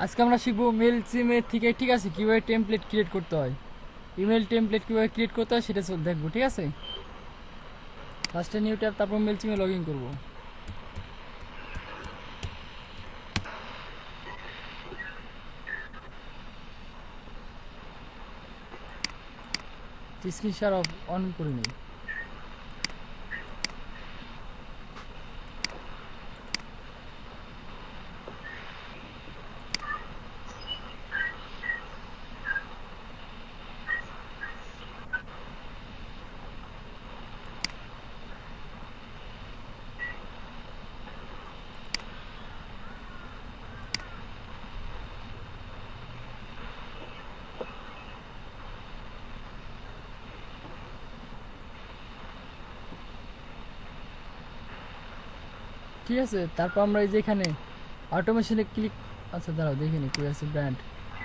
আজকে আমরা শিখবো মেল সিমের থেকে, ঠিক আছে, কীভাবে টেমপ্লেট ক্রিয়েট করতে হয়, ইমেল টেমপ্লেট কীভাবে ক্রিয়েট করতে হয় সেটা দেখবো, ঠিক আছে। ফার্স্টে নিউ ট্যাব, তারপর মেল সিমে লগ ইন করবো। স্ক্রিন শেয়ার অন করে নিই। ঠিক আছে, তারপর আমরা এই যে এখানে অটোমেশনে ক্লিক, আচ্ছা দাঁড়াও দেখে নিই কই আছে ব্র্যান্ড।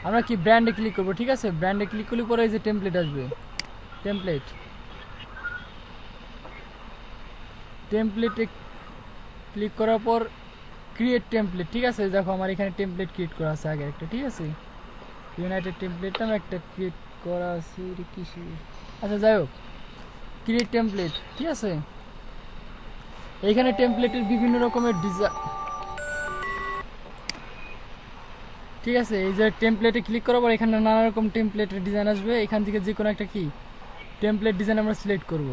আমরা কি ব্র্যান্ডে ক্লিক করবো, ঠিক আছে। ব্র্যান্ডে ক্লিক করলে পরে এই যে টেমপ্লেট আসবে, টেমপ্লেটে ক্লিক করার পর ক্রিয়েট টেমপ্লেট, ঠিক আছে। দেখো আমার এখানে টেমপ্লেট ক্রিয়েট করা আছে আগে একটা, ঠিক আছে। ইউনাইটেড টেমপ্লেট নামে একটা ক্রিয়েট করা আছে, আচ্ছা যাই হোক, ক্রিয়েট টেমপ্লেট, ঠিক আছে। এইখানে টেমপ্লেটের বিভিন্ন রকমের ডিজাইন, ঠিক আছে। এই যে টেমপ্লেটে ক্লিক করার পর এখানে নানা রকম টেমপ্লেটের ডিজাইন আসবে। এখান থেকে যে কোনো একটা কি টেমপ্লেট ডিজাইন আমরা সিলেক্ট করব।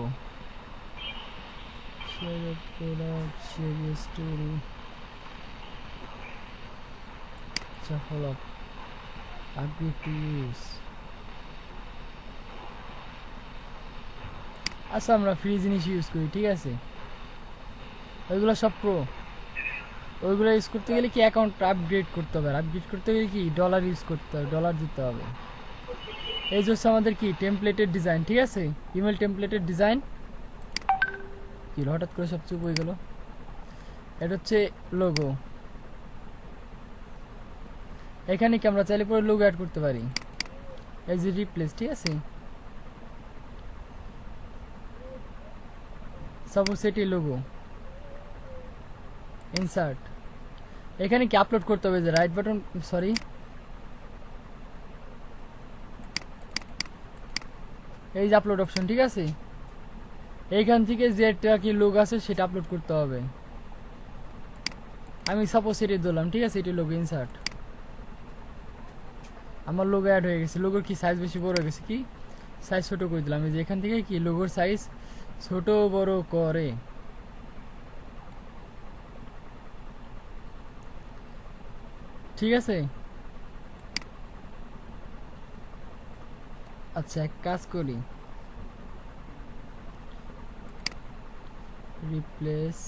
আচ্ছা আমরা ফ্রি জিনিস ইউজ করি, ঠিক আছে। ওইগুলো সব প্রো, ওইগুলো ইউজ করতে গেলে কি অ্যাকাউন্ট আপগ্রেড করতে হবে। আপগ্রেড করতে গেলে কি ডলার ইউজ করতে হবে, ডলার দিতে হবে। এই যে হচ্ছে আমাদের কি টেমপ্লেটের ডিজাইন, ঠিক আছে। ইমেল টেমপ্লেটের ডিজাইন কি হঠাৎ করে সব চুপ হয়ে গেল। এটা হচ্ছে লোগো। এখানে কি আমরা চাইলে পরে লোগো অ্যাড করতে পারি, এই যে রিপ্লেস, ঠিক আছে। সাপোজ এটি লোগো, ইনসার্ট। এখানে কি আপলোড করতে হবে, যে রাইট বাটন, সরি, এই যে আপলোড অপশন, ঠিক আছে। এইখান থেকে যেটা কি লোগো আছে সেটা আপলোড করতে হবে। আমি সাপোজ এটি দিলাম, ঠিক আছে। এটি লোগো, ইনসার্ট, আমার লোগো অ্যাড হয়ে গেছে। লোগোর কি সাইজ বেশি বড় হয়ে গেছে, কি সাইজ ছোট করে দিলাম। এই যে এখান থেকে কি লোগোর সাইজ ছোট বড় করে, ঠিক আছে। আচ্ছা এক কাজ করি, রিপ্লেস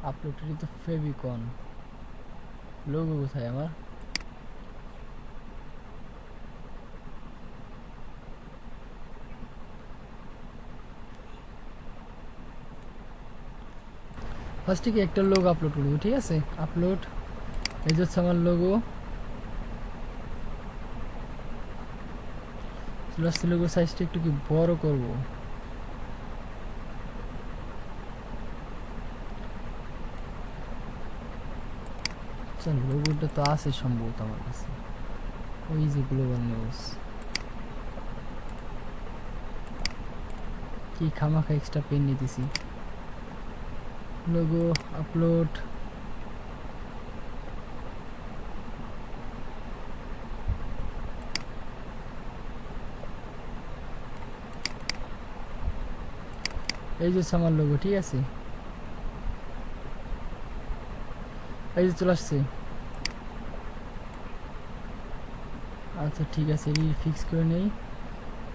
আপলোড, তো ফেভিকন। লোগো কোথায় আমার, ফার্স্টে কি একটা লোগো আপলোড করবো, ঠিক আছে। আপলোড, এই যে হচ্ছে আমার লোগো। লোগো সাইজটা একটু কি বড় করব। লোগোটা তো আছে সম্ভবত আমার কাছে, ওই যে গ্লোবাল নিউজ। কি খামাখা এক্সট্রা পেন নিতেছি। লোগো আপলোড, এই যে আমার লোগো, ঠিক আছে। এই যে চলে আসছে। আচ্ছা ঠিক আছে, ফিক্স করে নেই।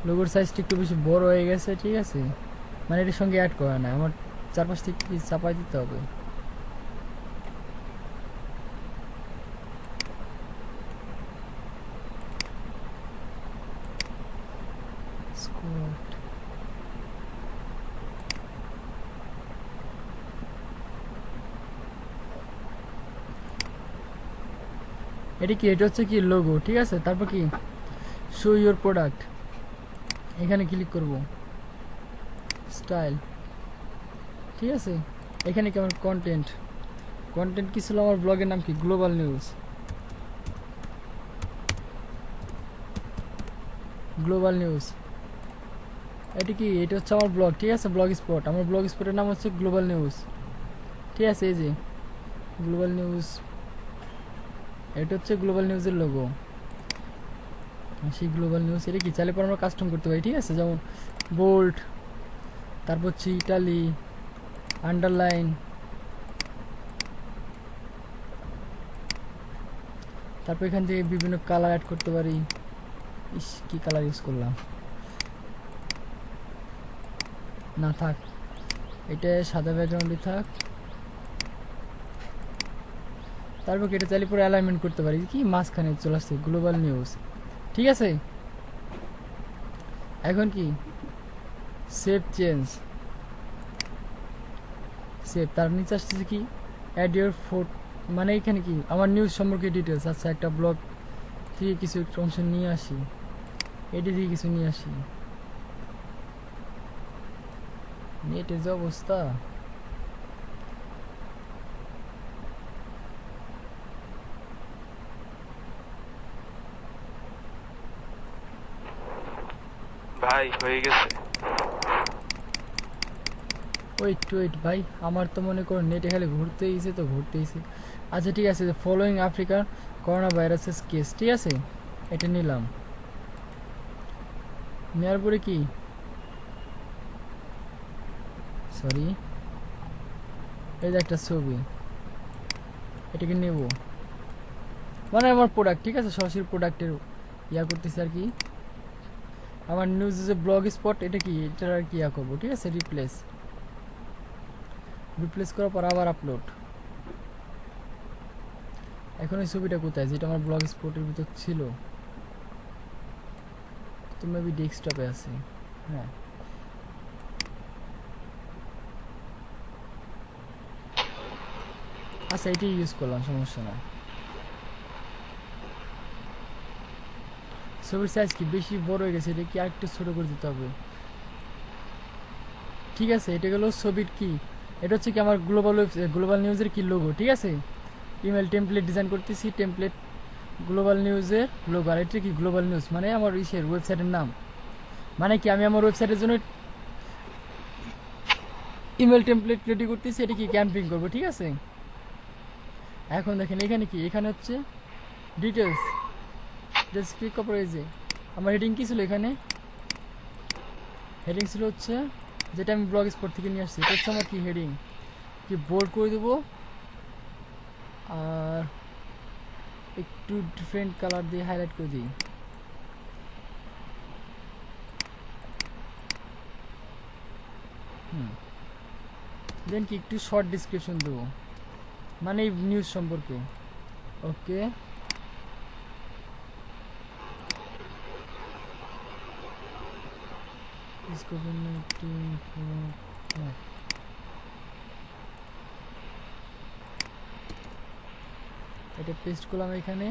লোগোর সাইজটা একটু বেশি বড় হয়ে গেছে, ঠিক আছে। মানে এটার সঙ্গে অ্যাড করা না, আমার চারপাশ থেকে চাপাই দিতে হবে। এটা কি, এটা হচ্ছে কি লোগো, ঠিক আছে। তারপর কি শো ইউর প্রোডাক্ট, এখানে ক্লিক করব, স্টাইল, ঠিক আছে। এখানে কি আমার কন্টেন্ট, কন্টেন্ট কি ছিল আমার ব্লগের নাম কি গ্লোবাল নিউজ। গ্লোবাল নিউজ এটা কি, এটা হচ্ছে আমার ব্লগ, ঠিক আছে, ব্লগ স্পট। আমার ব্লগ স্পটের নাম হচ্ছে গ্লোবাল নিউজ, ঠিক আছে। এই যে গ্লোবাল নিউজ, এটা হচ্ছে গ্লোবাল নিউজের লোগো। সেই গ্লোবাল নিউজ এটা কি চাইলে পর আমরা কাস্টম করতে পারি, ঠিক আছে। যেমন বোল্ড, তারপর হচ্ছে ইটালি, আন্ডারলাইন, তারপর এখান থেকে বিভিন্ন কালার অ্যাড করতে পারি। ইস কি কালার ইউজ করলাম, না থাক, এটা সাদা ব্যাকগ্রাউন্ডে থাক। তারপর এটা চাইলে পরে অ্যালাইনমেন্ট করতে পারি, কি মাঝখানে চলে আসছে গ্লোবাল নিউজ, ঠিক আছে। এখন কি সেভ চেঞ্জ, সেভ, তার নিচে আসতেছে কি অ্যাড ইউর ফোট, মানে এখানে কি আমার নিউজ সম্পর্কে ডিটেলস। আচ্ছা একটা ব্লগ থেকে কিছু অংশ নিয়ে আসি, এটি থেকে কিছু নিয়ে আসি। নেটের যে অবস্থা, ভাই হয়ে গেছে। ওয়েট ভাই, আমার তো মনে করো নেটে খালি ঘুরতেইছে তো ঘুরতেইছে। আচ্ছা ঠিক আছে, ফলোয়িং আফ্রিকার করোনা ভাইরাসের কেস, ঠিক আছে, এটা নিলাম। নেওয়ার পরে কি, সরি, এই যে একটা ছবি, এটাকে নেব, মানে আমার প্রোডাক্ট, ঠিক আছে, সরাসরি প্রোডাক্টের ইয়া করতেছে আর কি। আমার নিউজ যে ব্লগ স্পট, এটা কি, এটা আর কি ইয়া করবো, ঠিক আছে, রিপ্লেস করার পর আবার আপলোড। এখন এই ছবিটা কোথায়, যেটা আমার ব্লগ স্পটের ভিতর ছিল, তো মেবি ডেস্কটপে আছে, হ্যাঁ। আচ্ছা এটাই ইউজ করলাম, সমস্যা না। ছবির সাইজ কি বেশি বড় হয়ে গেছে, এটা কি আরেকটু ছোট করে দিতে হবে, ঠিক আছে। এটা গেল ছবির কি, এটা হচ্ছে কি আমার গ্লোবাল নিউজের কি লোগো, ঠিক আছে। ইমেল টেমপ্লেট ডিজাইন করতেছি, টেমপ্লেট গ্লোবাল নিউজের লোগো, আর এটা কি গ্লোবাল নিউজ মানে আমার ইসের ওয়েবসাইটের নাম, মানে কি আমি আমার ওয়েবসাইটের জন্য ইমেল টেমপ্লেট রেডি করতেছি, এটা কি ক্যাম্পিং করবো, ঠিক আছে। এখন দেখেন এখানে কি, এখানে হচ্ছে ডিটেলস, জাস্ট ক্লিক করার, এই যে আমার হেডিং কি ছিল, এখানে হেডিং ছিল হচ্ছে যেটা আমি ব্লগ স্পট থেকে নিয়ে আসছি, এটা হচ্ছে আমার কি হেডিং, কি বোল্ড করে দেবো, আর একটু ডিফারেন্ট কালার দিয়ে হাইলাইট করে দিই। দেন কি একটু শর্ট ডিসক্রিপশন দেবো, মানে এই নিউজ সম্পর্কে, ওকে। এটা পেস্ট করলাম এখানে।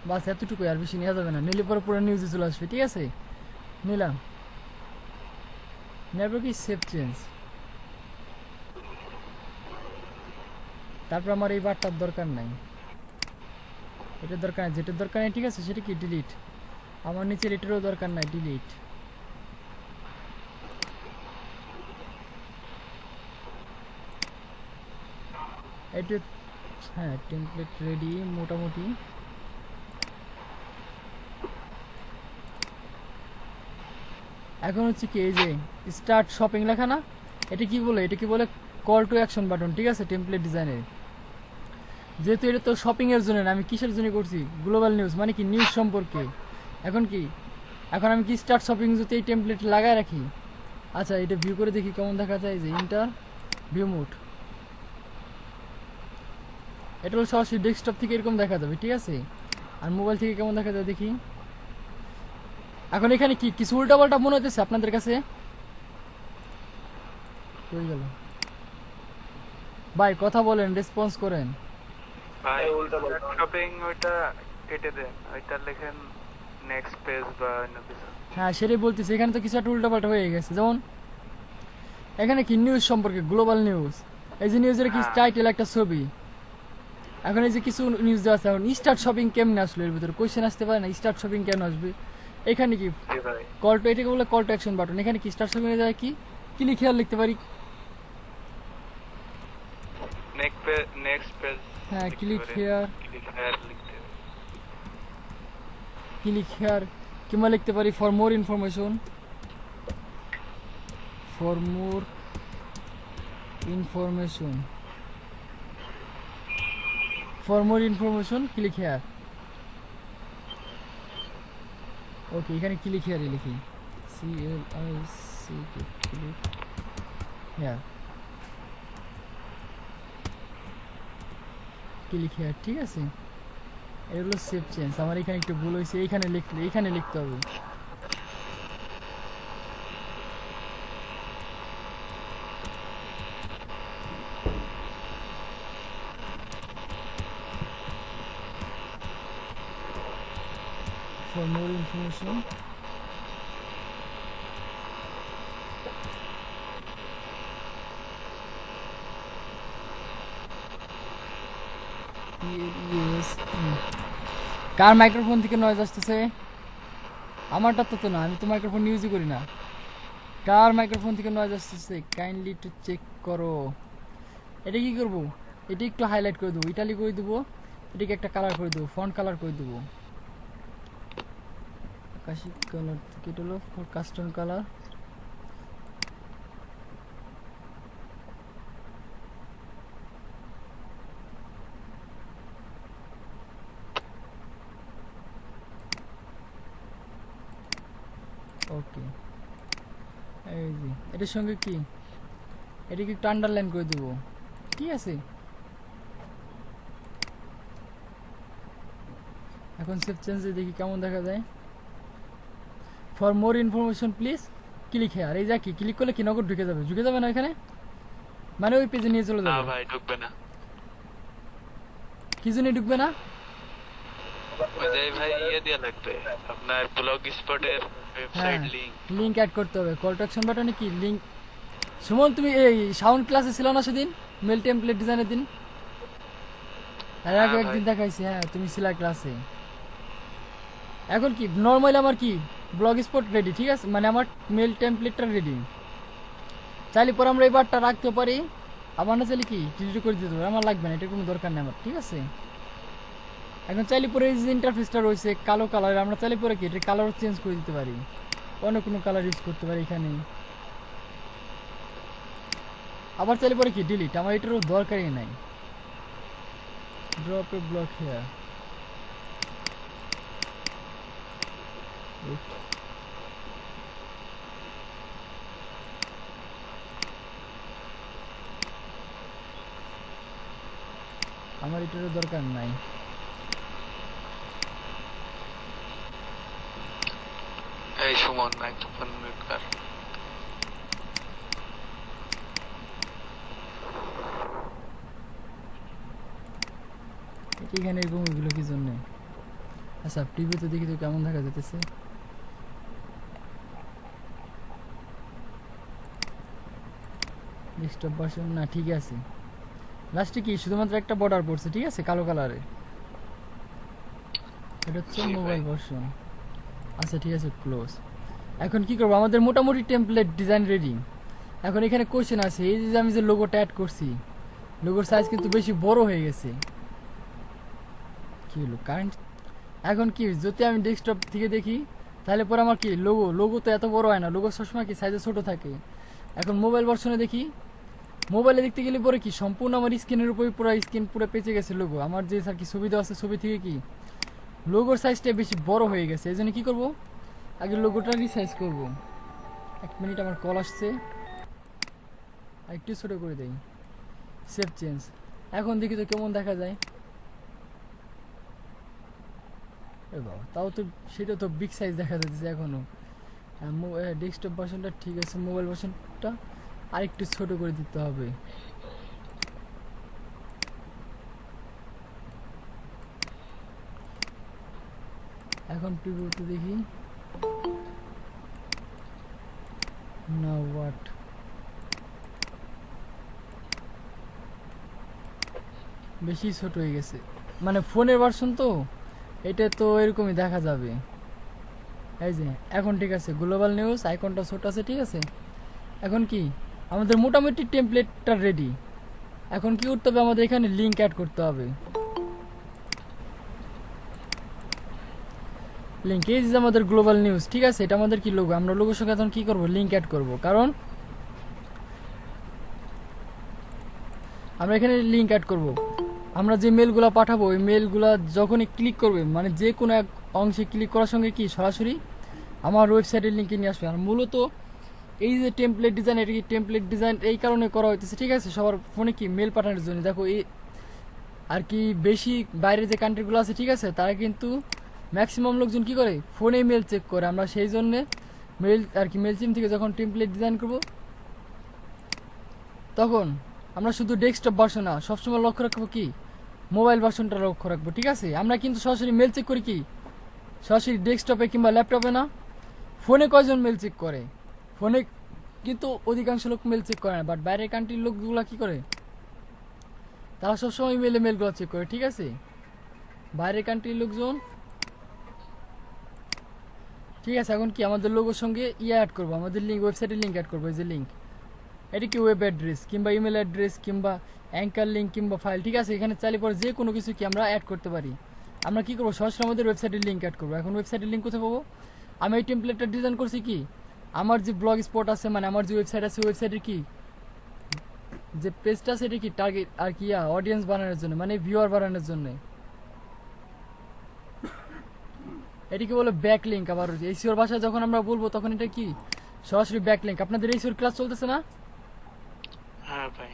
বাস এতটুকু, আর বেশি নেওয়া যাবে না, নিলে পরে পুরো নিউজে চলে আসবে, ঠিক আছে। নিলাম, নেবার কি সেভ চেঞ্জ, তারপর আমার এই বারটার দরকার নাই, এটার দরকার নাই, যেটার দরকার নেই, ঠিক আছে, সেটা কি ডিলিট। আমার নিচের এটারও দরকার নাই, ডিলিট। এটা হ্যাঁ টেমপ্লেট রেডি মোটামুটি। এখন হচ্ছে কি, এই যে স্টার্ট শপিং লেখা না, এটা কি বলে, এটা কি বলে কল টু অ্যাকশন বাটন, ঠিক আছে, টেমপ্লেট ডিজাইনের। যেহেতু এটা তো শপিং এর জন্য না, আমি কিসের জন্য করছি, গ্লোবাল নিউজ মানে কি নিউজ সম্পর্কে। এখন কি, এখন আমি কি স্টার্ট শপিং যদি এই টেমপ্লেট লাগায় রাখি, আচ্ছা এটা ভিউ করে দেখি কেমন দেখা যায়, যে ইন্টার ভিউ মোড, এটা হলো সরাসরি ডেস্কটপ থেকে এরকম দেখা যাবে, ঠিক আছে। আর মোবাইল থেকে কেমন দেখা যায় দেখি। এখন এখানে কি কিছু উল্টাপাল্টা মনে হতেছে আপনাদের কাছে, হয়ে গেল ভাই, কথা বলেন, রেসপন্স করেন। ভাই শপিং ওইটা কেটে দেন, ওইটা লেখেন নেক্সট পেজ বা অন্য কিছু। হ্যাঁ সেটাই বলতেছি, এখানে তো কিছু একটা উল্টাপাল্টা হয়ে গেছে। যেমন এখানে কি নিউজ সম্পর্কে, গ্লোবাল নিউজ, এই যে নিউজের কি হ্যাঁ। টাইটেল একটা ছবি। এখন এই যে কিছু নিউজ দেওয়া আছে, এখন স্টার্ট শপিং কেমনে আসলো, এর ভিতরে কোয়েশ্চেন আসতে পারে না, স্টার্ট শপিং কেন আসবে। এখানে কি জি ভাই। কল টু, এটাকে বলে কল টু অ্যাকশন বাটন। এখানে কি স্টার্ট শপিং এ যায় কি ক্লিক হেয়ার লিখতে পারি। Next page. হ্যাঁ ক্লিক হেয়ার, ক্লিক হেয়ার লিখতে হবে। ক্লিক হেয়ার, কিংবা লিখতে পারি for more information, for more information, for more information click here. Okay, এখানে ক্লিক হেয়ারে লিখি CLIC click here, click here, ঠিক আছে। এগুলো সেভ চেঞ্জ, আমার এখানে একটু ভুল হয়েছে, এইখানে লিখলে এইখানে লিখতে হবে। For more information, car microphone থেকে নয়েজ আসতেছে? আমারটা তো না, আমি তো মাইক্রোফোন ইউজই করি না। কার মাইক্রোফোন থেকে নয়েজ আসতেছে কাইন্ডলি একটু চেক করো। এটা কি করবো, এটা একটু হাইলাইট করে দেবো, ইটালি করে দেবো, এটাকে একটা কালার করে দেবো, ফন্ট কালার করে দেবো, আকাশি কালার থেকে এটা হলো কাস্টম কালার। ওকে, এই যে এটার সঙ্গে কি এটাকে একটু আন্ডারলাইন করে দেবো, ঠিক আছে। এখন সেভ চেঞ্জে দেখি কেমন দেখা যায়। For more information please click here, এই যা কি ক্লিক করলে কি নগদ ঢুকে যাবে, ঢুকে যাবে না এখানে, মানে ওই পেজে নিয়ে চলে না যাবে। ভাই ঢুকবে না। কি জন্য ঢুকবে না? ওই যে ভাই দিয়ে লাগবে আপনার ব্লগ স্পটের হ্যাঁ ওয়েবসাইট লিংক। লিঙ্ক অ্যাড করতে হবে, কল টু অ্যাকশন বাটনে কি লিঙ্ক। সুমন তুমি এই সাউন্ড ক্লাসে ছিল না সেদিন, মেল টেমপ্লেট ডিজাইনের দিন? এর হ্যাঁ আগে ভাই। একদিন দেখাইছি, হ্যাঁ তুমি ছিলা ক্লাসে। এখন কি নর্মালি আমার কি ব্লগ স্পট রেডি, ঠিক আছে, মানে আমার মেল টেমপ্লেটটা রেডি। চাইলে পরে আমরা এই বারটা রাখতে পারি, আবার না চাইলে কি ডিলিট করে দিতে পারি, আমার লাগবে না, এটার কোনো দরকার নেই আমার, ঠিক আছে। এখন চাইলে পরে এই যে ইন্টারফেসটা রয়েছে কালো কালার, আমরা চাইলে পরে কি এটা কালার চেঞ্জ করে দিতে পারি, অন্য কোনো কালার ইউজ করতে পারি এখানে। আবার চাইলে পরে কি ডিলিট, আমার এটারও দরকারই নাই। ড্রপ এ ব্লক হেয়ার, আমার এটারও দরকার নাই। এই সুমন মাইক্রোফোন মিউট কর। এখানে এরকম এগুলো কি জন্য? আচ্ছা টিভিতে দেখি তো কেমন দেখা যেতেছে। ডেস্কটপ ভার্সন না, ঠিক আছে। লাস্টে কি শুধুমাত্র একটা বর্ডার পড়ছে, ঠিক আছে, কালো কালারে। এটা হচ্ছে জি মোবাইল ভাই। ভার্সন। আচ্ছা ঠিক আছে, ক্লোজ। এখন কি করবো, আমাদের মোটামুটি টেমপ্লেট ডিজাইন রেডি। এখন এখানে কোশ্চেন আছে, এই যে আমি যে লোগোটা অ্যাড করছি, লোগোর সাইজ কিন্তু বেশি বড় হয়ে গেছে। কি হলো কারেন্ট? এখন কি যদি আমি ডেস্কটপ থেকে দেখি, তাহলে পরে আমার কি লোগো তো এত বড় হয় না, লোগো সবসময় কি সাইজে ছোট থাকে। এখন মোবাইল ভার্সনে দেখি, মোবাইলে দেখতে গেলে পরে কি সম্পূর্ণ আমার স্ক্রিনের উপরে পুরো স্ক্রিন পুরো পেঁচে গেছে লোগো, আমার যে আর কি ছবি দেওয়া আছে ছবি থেকে কি লোগোর সাইজটা বেশি বড় হয়ে গেছে। এই জন্য কি করবো, আগে লোগোটা রিসাইজ করব। এক মিনিট, আমার কল আসছে, আর একটু ছোট করে দেই। সেভ চেঞ্জ, এখন দেখি তো কেমন দেখা যায়। এ বাবা, তাও তো সেটা তো বিগ সাইজ দেখা যাচ্ছে এখনো। ডেস্কটপ ভার্সনটা ঠিক আছে, মোবাইল ভার্সনটা আরেকটু ছোট করে দিতে হবে। এখন প্রিভিউতে দেখি না হোয়াট বেশি ছোট হয়ে গেছে, মানে ফোনের ভার্সন তো, এটা তো এরকমই দেখা যাবে। এই যে এখন ঠিক আছে, গ্লোবাল নিউজ আইকনটা ছোট আছে, ঠিক আছে। এখন কি আমাদের মোটামুটি টেমপ্লেটটা রেডি। এখন কি করতে হবে, আমাদের এখানে লিঙ্ক অ্যাড করতে হবে। লিঙ্ক, এই যে আমাদের গ্লোবাল নিউজ, ঠিক আছে, এটা আমাদের কি লোগো, আমরা লোগোর সঙ্গে এখন কি করব, লিঙ্ক অ্যাড করব। কারণ আমরা এখানে লিঙ্ক অ্যাড করব, আমরা যে মেলগুলো পাঠাবো ওই মেলগুলো যখনই ক্লিক করবে, মানে যে কোনো এক অংশে ক্লিক করার সঙ্গে কি সরাসরি আমার ওয়েবসাইটের লিঙ্কে নিয়ে আসবে। আর মূলত এই যে টেমপ্লেট ডিজাইন, এটা কি টেমপ্লেট ডিজাইন এই কারণে করা হইতেছে, ঠিক আছে, সবার ফোনে কি মেল পাঠানোর জন্য। দেখো এই আর কি বেশি বাইরের যে কান্ট্রিগুলো আছে, ঠিক আছে, তারা কিন্তু ম্যাক্সিমাম লোকজন কি করে, ফোনে মেল চেক করে। আমরা সেই জন্যে মেল আর কি মেল চিম থেকে যখন টেমপ্লেট ডিজাইন করব, তখন আমরা শুধু ডেস্কটপ ভার্সন না, সবসময় লক্ষ্য রাখবো কি মোবাইল ভার্সনটা লক্ষ্য রাখবো, ঠিক আছে। আমরা কিন্তু সরাসরি মেল চেক করি কি সরাসরি ডেস্কটপে কিংবা ল্যাপটপে না, ফোনে কয়জন মেল চেক করে, ফোনে কিন্তু অধিকাংশ লোক মেল চেক করে না। বাট বাইরের কান্ট্রির লোকগুলো কি করে, তারা সবসময় মেলগুলো চেক করে, ঠিক আছে, বাইরের কান্ট্রির লোকজন, ঠিক আছে। এখন কি আমাদের লোগোর সঙ্গে অ্যাড করবো, আমাদের লিঙ্ক, ওয়েবসাইটের লিঙ্ক অ্যাড করবো। এই যে লিঙ্ক, এটা কি ওয়েব অ্যাড্রেস কিংবা ইমেল অ্যাড্রেস কিংবা অ্যাঙ্কার লিঙ্ক কিংবা ফাইল, ঠিক আছে, এখানে চাইলে পরে যে কোনো কিছু কি আমরা অ্যাড করতে পারি। আমরা কি করবো, সরাসরি আমাদের ওয়েবসাইটের লিঙ্ক অ্যাড করবো। এখন ওয়েবসাইটের লিঙ্ক কোথায় পাবো, আমি এই টেমপ্লেটটা ডিজাইন করছি কি আমার যে ব্লগ স্পট আছে, মানে আমার যে ওয়েবসাইট আছে, ওয়েবসাইটের কি যে পেজটা আছে, এটা কি টার্গেট আর কি অডিয়েন্স বানানোর জন্য, মানে ভিউয়ার বানানোর জন্য। এটিকে বলে ব্যাক লিঙ্ক। আবার এইসিওর ভাষায় যখন আমরা বলবো তখন এটা কি সরাসরি ব্যাক লিঙ্ক। আপনাদের এইসিওর ক্লাস চলতেছে না? হ্যাঁ ভাই,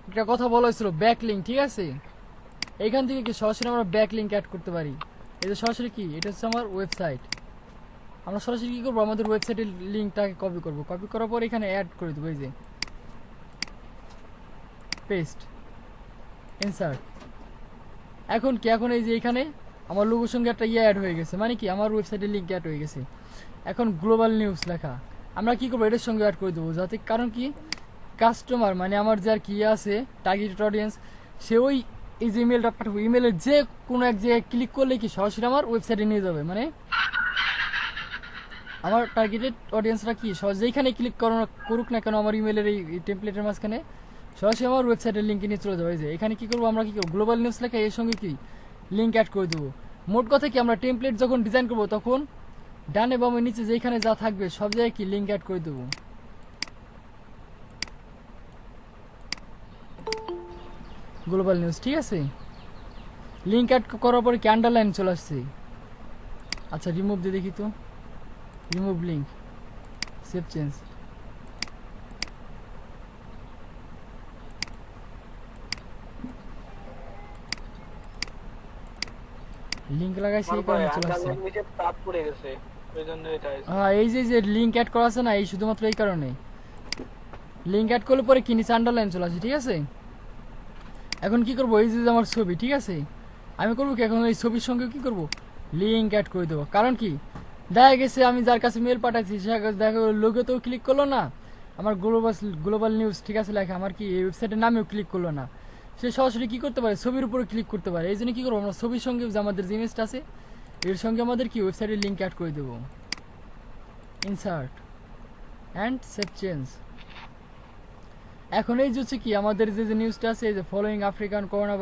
একটা কথা বলা হয়েছিল ব্যাক লিঙ্ক, ঠিক আছে। এইখান থেকে কি সরাসরি আমরা ব্যাক লিঙ্ক অ্যাড করতে পারি। এই যে সরাসরি কি, এটা হচ্ছে আমার ওয়েবসাইট, আমরা সরাসরি কি করবো, আমাদের ওয়েবসাইটের লিঙ্কটাকে কপি করব, কপি করার পর এখানে অ্যাড করে দেবো। এই যে পেস্ট, ইনসার্ট। এখন কি, এখন এই যে এখানে আমার লোগোর সঙ্গে একটা অ্যাড হয়ে গেছে, মানে কি আমার ওয়েবসাইটের লিঙ্ক অ্যাড হয়ে গেছে। এখন গ্লোবাল নিউজ লেখা আমরা কি করবো, এটার সঙ্গে অ্যাড করে দেবো, যাতে কারণ কি কাস্টমার মানে আমার যে আর কি আছে টার্গেটেড অডিয়েন্স, সে ওই এই যে ইমেলটা পাঠাবো, ইমেলের যে কোনো এক জায়গায় ক্লিক করলে কি সরাসরি আমার ওয়েবসাইটে নিয়ে যাবে। মানে আমার টার্গেটেড অডিয়েন্সরা কি যেখানে ক্লিক করুক না কেন আমার ইমেলের এই টেমপ্লেটের মাঝখানে সরাসরি আমার ওয়েবসাইটের লিঙ্কে নিয়ে চলে যাবে। যে এখানে কি করবো, আমরা কি করবো, গ্লোবাল নিউজ লেখা এর সঙ্গে কি লিঙ্ক অ্যাড করে দেবো। মোট কথা কি আমরা টেমপ্লেট যখন ডিজাইন করবো তখন ডানে বামে নিচে যেখানে যা থাকবে সব জায়গায় কি লিঙ্ক অ্যাড করে দেবো। গ্লোবাল নিউজ, ঠিক আছে, লিঙ্ক অ্যাড করার পরে কি আন্ডারলাইন চলে আসছে। আচ্ছা রিমুভ দিয়ে দেখি তো, remove link, save change. Link লাগাইছি এই কারণে চলে আসছে। হ্যাঁ এই যে লিঙ্ক অ্যাড করা আছে না, এই শুধুমাত্র এই কারণে লিঙ্ক অ্যাড করলে পরে কি নিচে আন্ডারলাইন চলে আসে, ঠিক আছে। এখন কি করবো, এই যে আমার ছবি, ঠিক আছে, আমি করবো কি এখন এই ছবির সঙ্গে কি করবো লিঙ্ক অ্যাড করে দেবো। কারণ কি দেখা গেছে আমি যার কাছে মেল পাঠাচ্ছি সে দেখা লোগোতেও ক্লিক করলো না, আমার গ্লোবাল নিউজ, ঠিক আছে, লেখা আমার কি এই ওয়েবসাইটের নামেও ক্লিক করলো না, সে সরাসরি কি করতে পারে ছবির উপরে ক্লিক করতে পারে। এই জন্য কি করবো, আমরা ছবির সঙ্গে যে আমাদের যে ইমেজটা আছে এর সঙ্গে আমাদের কি ওয়েবসাইটের লিঙ্ক অ্যাড করে দেবো। Insert and save change. এখন এই যে হচ্ছে কি আমাদের যে নিউজটা আছে, এই যে following African corona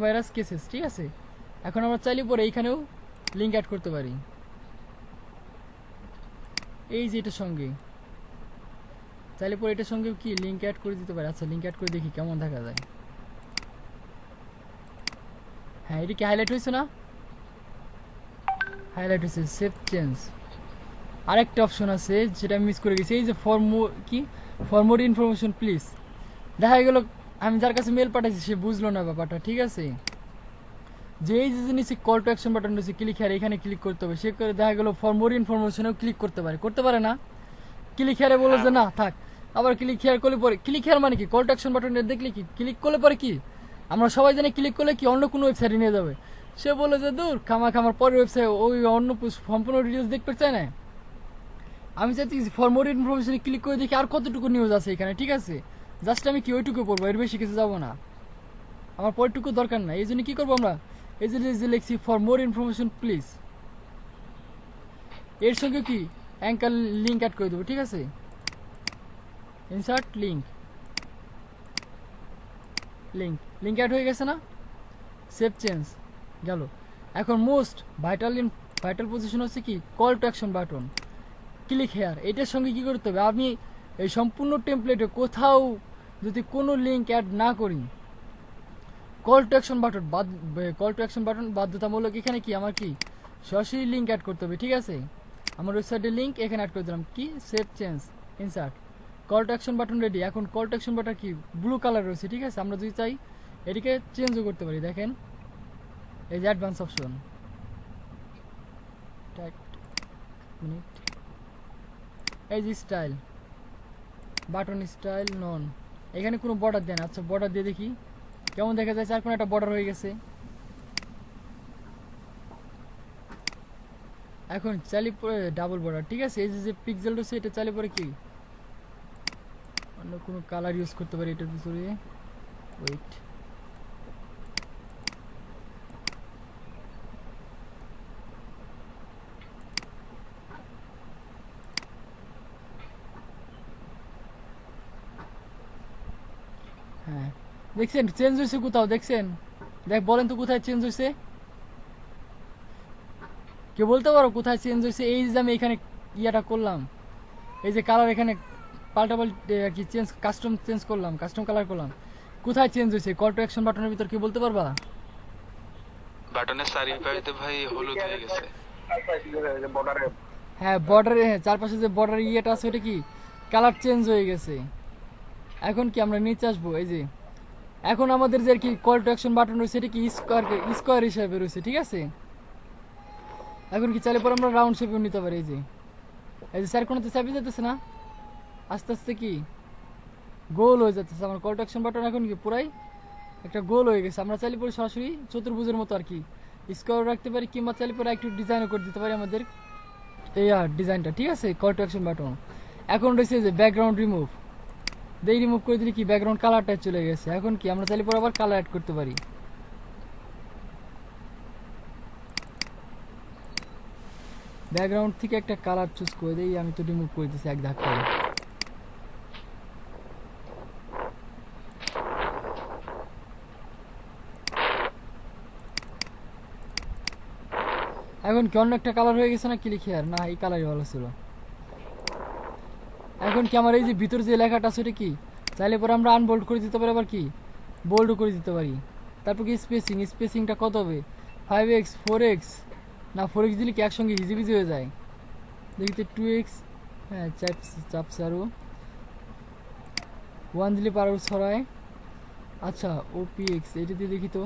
virus cases, ঠিক আছে। এখন আমরা চাইলে পরে এইখানেও লিঙ্ক অ্যাড করতে পারি, এই যে এটার সঙ্গে চাইলে পরে এটার সঙ্গে কি লিঙ্ক অ্যাড করে দিতে পারি। আচ্ছা লিঙ্ক অ্যাড করে দেখি কেমন দেখা যায়। হ্যাঁ এটা কি হাইলাইট হয়েছে না, হাইলাইট হয়েছে, সেভ চেঞ্জ। আরেকটা অপশন আছে যেটা আমি মিস করে গেছি, এই যে ফর মোর ইনফরমেশন প্লিজ। দেখা গেল আমি যার কাছে মেল পাঠাইছি সে বুঝলো না ব্যাপারটা, ঠিক আছে, যে এই যে নিচে কল টু অ্যাকশন বাটন রয়েছে ক্লিক হেয়ার, এখানে ক্লিক করতে হবে। সে করে দেখা গেল ফর মোর ইনফরমেশনেও ক্লিক করতে পারে না, ক্লিক হেয়ারে বলো যে না থাক, আবার ক্লিক হেয়ার করলে পরে, ক্লিক হেয়ার মানে কি কল টু অ্যাকশন বাটন দেখলে কি ক্লিক করলে পরে কি আমরা সবাই জানি ক্লিক করলে কি অন্য কোনো ওয়েবসাইটে নিয়ে যাবে। সে বলে যে দূর খামার পরের ওয়েবসাইট ওই অন্য সম্পূর্ণ ডিটেলস দেখতে চায় না। আমি চাইছি ফর মোর ইনফরমেশন ক্লিক করে দেখি আর কতটুকু নিউজ আছে এখানে, ঠিক আছে? জাস্ট আমি কি ওইটুকু পড়বো, এর বেশি কিছু যাবো না, আমার পরেরটুকু দরকার নাই। এই জন্য কী করবো আমরা, এই যে লিখছি ফর মোর ইনফরমেশন প্লিজ, এর সঙ্গে কি অ্যাঙ্কার লিঙ্ক অ্যাড করে দেবো, ঠিক আছে? ইনসার্ট লিঙ্ক, লিঙ্ক অ্যাড হয়ে গেছে না? সেভ চেঞ্জ গেল। এখন মোস্ট ভাইটাল পজিশন হচ্ছে কি call to action button, click here. এটার সঙ্গে কি করতে হবে, আমি এই সম্পূর্ণ টেমপ্লেটে কোথাও যদি কোনো লিঙ্ক অ্যাড না করি, কল টু অ্যাকশন বাটন বাধ্যতামূলক। এখানে কি আমার কি সরাসরি লিঙ্ক অ্যাড করতে হবে, ঠিক আছে? আমার ওয়েবসাইটের লিঙ্ক এখানে অ্যাড করে দিলাম, কি save change insert call to action button ready. এখন কল টু অ্যাকশন বাটন কি ব্লু কালার রয়েছে, ঠিক আছে? আমরা যদি চাই এটিকে চেঞ্জও করতে পারি, দেখেন এই যে অ্যাডভান্স অপশন, এই যে স্টাইল বাটন স্টাইল নন, এখানে কোনো বর্ডার দেন। আচ্ছা বর্ডার দিয়ে দেখি কেমন দেখা যাচ্ছে, আর কোনো একটা বর্ডার হয়ে গেছে। এখন চালি পরে ডাবল বর্ডার, ঠিক আছে? এই যে পিক্সেল রয়েছে এটা চালি পরে কি অন্য কোনো কালার ইউজ করতে পারি এটার ভিতরে, ওয়েট হ্যাঁ দেখছেন চেঞ্জ হয়েছে কোথাও, দেখছেন? বলেন তো কোথায় চেঞ্জ হয়েছে, কেউ বলতে পারো কোথায় চেঞ্জ হয়েছে? এই যে আমি এখানে ইয়াটা করলাম, এই যে কালার এখানে পাল্টাপাল্টি আর কি কাস্টম কালার করলাম, কোথায় চেঞ্জ হয়েছে? কল টু অ্যাকশন বাটনের ভিতর কেউ বলতে পারবা? বাটনের চারিপাশে ভাই হলুদ হয়ে গেছে। হ্যাঁ বর্ডারে, হ্যাঁ চারপাশে যে বর্ডার ইয়েটা আছে ওটা কি কালার চেঞ্জ হয়ে গেছে। এখন কি আমরা নিচে আসবো, এই যে এখন আমাদের যে আর কি কল টু অ্যাকশন বাটন রয়েছে এটা কি স্কোয়ার হিসাবে রয়েছে, ঠিক আছে? এখন কি চাইলে পরে আমরা রাউন্ড শেপেও নিতে পারি। এই যে স্যার কোনোতে চাপি যেতেছে না, আস্তে আস্তে কি গোল হয়ে যাচ্ছে আমার কল টু অ্যাকশন বাটন, এখন কি পুরাই একটা গোল হয়ে গেছে। আমরা চাইলে পরে সরাসরি চতুর্ভুজের মতো আর কি স্কোয়ার রাখতে পারি, কিংবা চাইলে পরে একটু ডিজাইনও করে দিতে পারি আমাদের এই ডিজাইনটা, ঠিক আছে? কল টু অ্যাকশন বাটন এখন রয়েছে যে ব্যাকগ্রাউন্ড রিমুভ, দেই রিমুভ করে দিলে কি ব্যাকগ্রাউন্ড কালারটা চলে গেছে। এখন কি আমরা চাইলে পরে আবার কালার অ্যাড করতে পারি, ব্যাকগ্রাউন্ড থেকে একটা কালার চুজ করে দেই, আমি তো রিমুভ করে দিচ্ছি এক ধাক্কায়। এখন কি অন্য একটা কালার হয়ে গেছে না, ক্লিক হেয়ার, না এই কালারই ভালো ছিল। এখন কি আমার এই যে ভিতরে যে লেখাটা আছে এটা কি চাইলে পরে আমরা আনবোল্ড করে দিতে পারি, আবার কি বোল্ডও করে দিতে পারি। তারপর কি স্পেসিংটা কত হবে, 5x 4x, না 4x দিলে কি একসঙ্গে হিজিবিজি হয়ে যায়, দেখি তো 2x, হ্যাঁ চাপছে আরও 1 দিলে পারো ছড়ায়। আচ্ছা OPX এটা দিয়ে দেখি তো,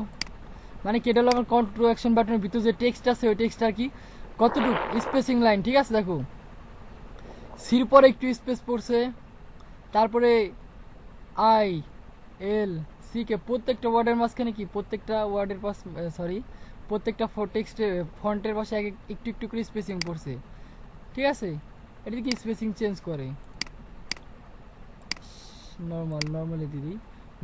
মানে কি এটা হলো আমার কল টু অ্যাকশন বাটনের ভিতরে যে টেক্সট আছে ওই টেক্সটটা কি কতটুকু স্পেসিং লাইন, ঠিক আছে? দেখো সির পরে একটু স্পেস পড়ছে, তারপরে ILC কে প্রত্যেকটা ওয়ার্ডের মাঝখানে কি প্রত্যেকটা ওয়ার্ডের পাশ প্রত্যেকটা ফন্টের পাশে একটু একটু করে স্পেসিং পড়ছে, ঠিক আছে? এটা কি স্পেসিং চেঞ্জ করে নর্মালি দিদি,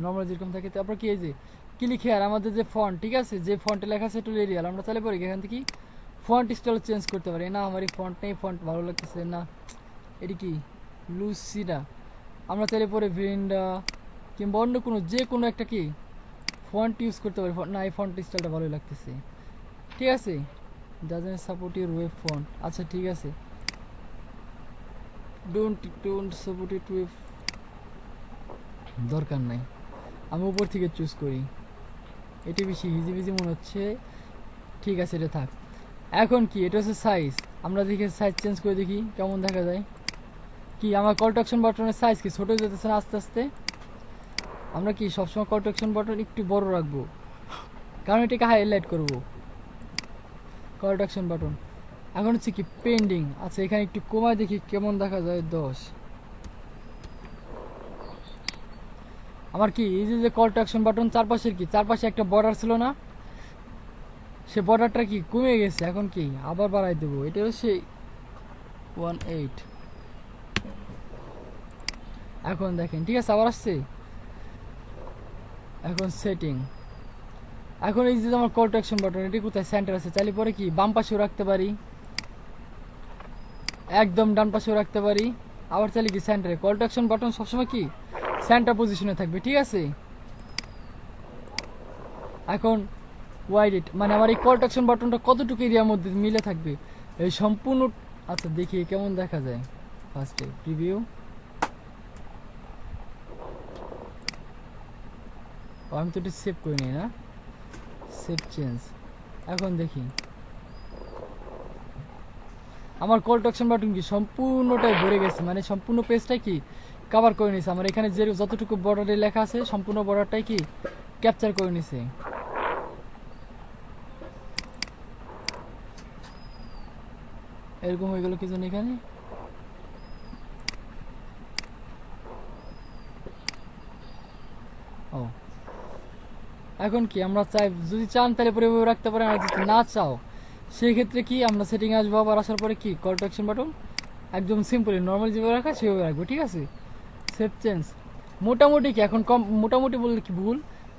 নর্মাল যেরকম থাকে। তারপর কি এই যে ক্লিক হেয়ার আমাদের যে ফন্ট, ঠিক আছে? যে ফন্টে লেখা আছে টোলেরিয়াল, আমরা তাহলে পরে এখান থেকে ফন্ট স্টাইল চেঞ্জ করতে পারি। না আমার এই ফন্ট নেই, ফন্ট ভালো লাগতেছে না, এটি কি লুসিডা, আমরা চাইলে পরে ভেরিন্ডা কিংবা অন্য কোনো যে কোনো একটা কি ফন্ট ইউজ করতে পারি। না এই ফন্ট স্টাইলটা ভালোই লাগতেছে, ঠিক আছে? Doesn't support your web font, আচ্ছা ঠিক আছে, ডোন্ট সাপোর্ট ইট ওয়েব, দরকার নাই, আমি উপর থেকে চুজ করি, এটি বেশি হিজিবিজি মনে হচ্ছে, ঠিক আছে এটা থাক। এখন কি এটা হচ্ছে সাইজ, আমরা দেখি সাইজ চেঞ্জ করে দেখি কেমন দেখা যায়। কি আমার কল টু অ্যাকশন বাটনের সাইজ কি ছোট হয়ে যেতেছে না আস্তে আস্তে? আমরা কি সবসময় কল টু অ্যাকশন বাটন একটু বড় রাখবো, কারণ এটাকে হাইলাইট করবো কল টু অ্যাকশন বাটন। এখন হচ্ছে কি পেন্ডিং, আচ্ছা এখানে একটু কমায় দেখি কেমন দেখা যায়, 10। আমার কি এই যে কল টু অ্যাকশন বাটন চারপাশের কি চারপাশে একটা বর্ডার ছিল না, সে বর্ডারটা কি কমে গেছে, এখন কি আবার বাড়াই দেবো। এটা হচ্ছে 18। এখন দেখেন ঠিক আছে, আবার আসছে। এখন সেটিং, এখন এই যে আমার কল টু অ্যাকশন বাটন, এটি কোথায় সেন্টার আছে, চাইলে পরে কি বাম পাশেও রাখতে পারি, একদম ডান পাশেও রাখতে পারি, আবার চাইলে কি সেন্টারে। কল টু অ্যাকশন বাটন সবসময় কি সেন্টার পজিশনে থাকবে, ঠিক আছে। এখন ওয়াইড মানে আমার এই কল টু অ্যাকশন বাটনটা কতটুকু এরিয়ার মধ্যে মিলে থাকবে এই সম্পূর্ণ। আচ্ছা দেখি কেমন দেখা যায়। ফার্স্টে প্রিভিউ, আমি তো এটা সেভ করে নিই না, সেভ চেঞ্জ। এখন দেখি আমার কল টু অ্যাকশন বাটন কি সম্পূর্ণটাই ভরে গেছে, মানে সম্পূর্ণ পেজটাই কি কভার করে নিছে। আমার এখানে যে যতটুকু বর্ডারে লেখা আছে সম্পূর্ণ বর্ডারটাই কি ক্যাপচার করে নিছে। এরকম হয়ে গেল কি জানি এখানে। ও এখন কি আমরা চাই, যদি চান তাহলে পরে রাখতে পারেন, আর যদি না চাও সেই ক্ষেত্রে কি আমরা সেটিং আসবো, আবার আসার পরে কি কল টু অ্যাকশন বাটন একদম সিম্পলি নর্মাল যেভাবে রাখা সেভাবে রাখবো, ঠিক আছে। Save change. মোটামুটি কি এখন মোটামুটি বললে কি ভুল,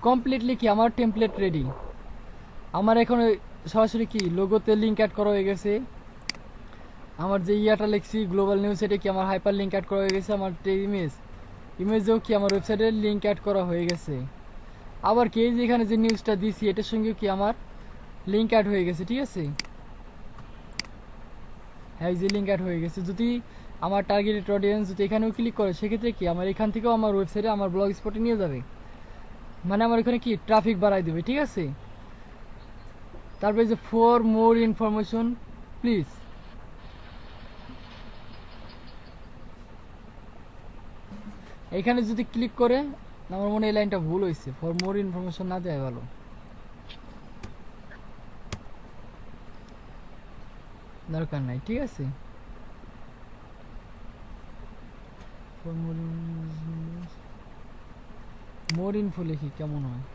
কমপ্লিটলি কি আমার টেমপ্লেট রেডি। আমার এখন সরাসরি কি লোগোতে লিঙ্ক অ্যাড করা হয়ে গেছে। আমার যে ইয়াটা লিখছি গ্লোবাল নিউজ, এটা কি আমার হাইপার লিঙ্ক অ্যাড করা হয়ে গেছে। আমার ইমেজেও কি আমার ওয়েবসাইটে লিঙ্ক অ্যাড করা হয়ে গেছে। আবার কি এই যে এখানে যে নিউজটা দিছি এটার সঙ্গে কি আমার লিঙ্ক অ্যাড হয়ে গেছে, ঠিক আছে। হ্যাঁ এই যে লিঙ্ক অ্যাড হয়ে গেছে। যদি আমার টার্গেটেড অডিয়েন্স যদি এখানেও ক্লিক করে সেক্ষেত্রে কি আমার এখান থেকেও আমার ওয়েবসাইটে আমার ব্লগ স্পটে নিয়ে যাবে, মানে আমার এখানে কি ট্রাফিক বাড়াই দেবে, ঠিক আছে। তারপরে যে ফর মোর ইনফরমেশন প্লিজ, এখানে যদি ক্লিক করে, আমার মনে হয় এই লাইনটা ভুল হয়েছে, ফর মোর ইনফরমেশন না দেয় ভালো, দরকার নাই, ঠিক আছে। ফর মোর ইনফো লিখি কেমন হয়।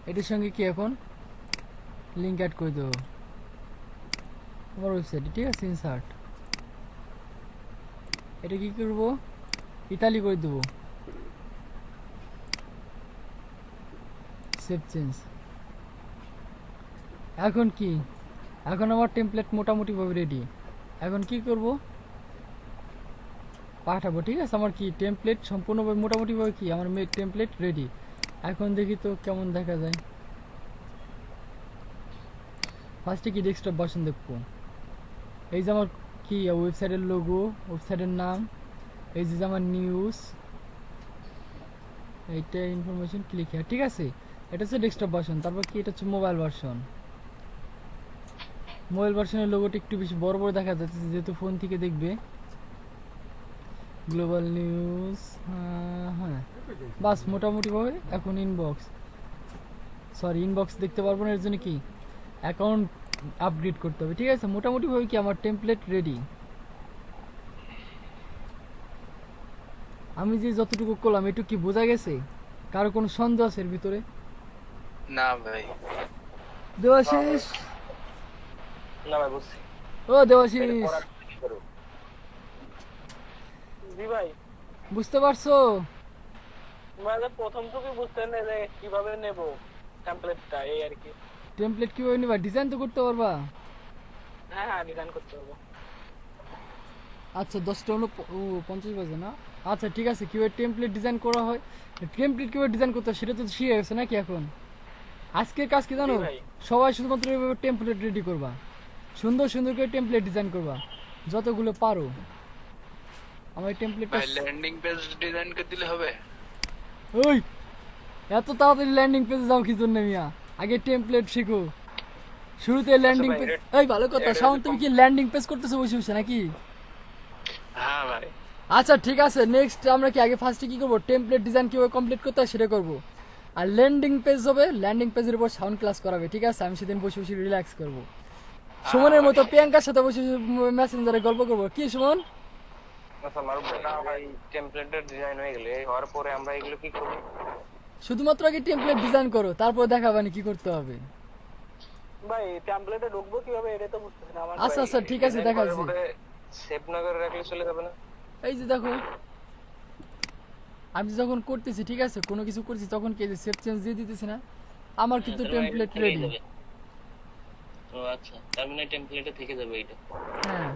এটার সঙ্গে কি এখন লিঙ্ক অ্যাড করে দেবো আমার ওয়েবসাইটে, ঠিক আছে। ইনসার্ট, এটা কি করবো, ইতালি করে দেবো। Save change. এখন কি, এখন আমার টেমপ্লেট মোটামুটিভাবে রেডি। এখন কি করব, পাঠাবো, ঠিক আছে। আমার কি টেমপ্লেট সম্পূর্ণভাবে মোটামুটিভাবে কি আমার টেমপ্লেট রেডি। এখন দেখি তো কেমন দেখা যায়। ফার্স্টে কি ডেস্কটপ ভার্সন দেখবো। এই যে আমার কি ওয়েবসাইটের লোগো, ওয়েবসাইটের নাম, এই যে আমার নিউজ, এইটা ইনফরমেশন ক্লিক হিয়ার, ঠিক আছে। এটা হচ্ছে ডেস্কটপ ভার্সন। তারপর কি এটা হচ্ছে মোবাইল ভার্সন। মোবাইল ভার্সনের লোগোটা একটু বেশি বড় বড় দেখা যাচ্ছে যেহেতু ফোন থেকে দেখবে। গ্লোবাল নিউজ, হ্যাঁ বাস মোটামুটি ভাবে। এখন ইনবক্স দেখতে পারবো না, এর জন্য কি অ্যাকাউন্ট আপগ্রেড করতে হবে, ঠিক আছে। মোটামুটি ভাবে কি আমার টেমপ্লেট রেডি। আমি যে যতটুকু করলাম এটুকু কি বোঝা গেছে, কারো কোনো সন্দেহ আছে এর ভিতরে? না ভাই, দেবাশিস, না ভাই বুঝছি। ও দেবাশিস, জি ভাই, বুঝতে পারছো? মানে প্রথম থেকে বুঝতে না যে কিভাবে নেব টেমপ্লেটটা, এই আর কি। টেমপ্লেট কিভাবে নিবা, ডিজাইন তো করতে পারবা। হ্যাঁ হ্যাঁ, ডিজাইন করতে পারবো। আচ্ছা 10টা 50 বাজে না। আচ্ছা ঠিক আছে, কিভাবে টেমপ্লেট ডিজাইন করা হয়, টেমপ্লেট কিভাবে ডিজাইন করতে হয় সেটা তো শিখে গেছে নাকি এখন। আজকের কাজ কি জানো, জি ভাই। সবাই শুধুমাত্র এভাবে টেমপ্লেট রেডি করবা, সুন্দর সুন্দর করে টেমপ্লেট ডিজাইন করবা যতগুলো পারো। আমার টেমপ্লেটটা ভাই ল্যান্ডিং পেজ ডিজাইন করে দিলে হবে? ওই এত তাড়াতাড়ি ল্যান্ডিং পেজে যাও কি জন্য মিয়া, আগে টেমপ্লেট শিখো। শুরুতে ল্যান্ডিং ভাই, পেজ, এই ভালো কথা শাওন, তুমি কি ল্যান্ডিং পেজ করতেছো বসে বসে নাকি? হ্যাঁ ভাই। আচ্ছা ঠিক আছে, নেক্সট আমরা কি আগে ফার্স্টে কি করবো, টেমপ্লেট ডিজাইন কিভাবে কমপ্লিট করতে হয় সেটা করবো। আর ল্যান্ডিং পেজ হবে, ল্যান্ডিং পেজের উপর সাউন্ড ক্লাস করাবে, ঠিক আছে? আমি সেদিন বসে বসে রিল্যাক্স করবো, সুমনের মতো প্রিয়াঙ্কার সাথে বসে মেসেঞ্জারে গল্প করবো। কি সুমন? আচ্ছা মারুফ ভাই, টেমপ্লেটের ডিজাইন হয়ে গেলে হওয়ার পরে আমরা এগুলো কি করব? শুধুমাত্র আগে টেমপ্লেট ডিজাইন করো, তারপর দেখাবানি কি করতে হবে। ভাই টেমপ্লেটে ঢুকবো কিভাবে এটা তো বুঝতেছি না আমার। আচ্ছা আচ্ছা ঠিক আছে, দেখাচ্ছি। সেভ না করে রাখলে চলে যাবে না? এই যে দেখো, আমি যখন করতেছি, ঠিক আছে, কোনো কিছু করছি, তখন কি সেভ চেঞ্জ দিয়ে দিতেছি না? আমার কিন্তু টেমপ্লেট রেডি। ও আচ্ছা, তার মানে টেমপ্লেটে থেকে যাবে এটা। হ্যাঁ,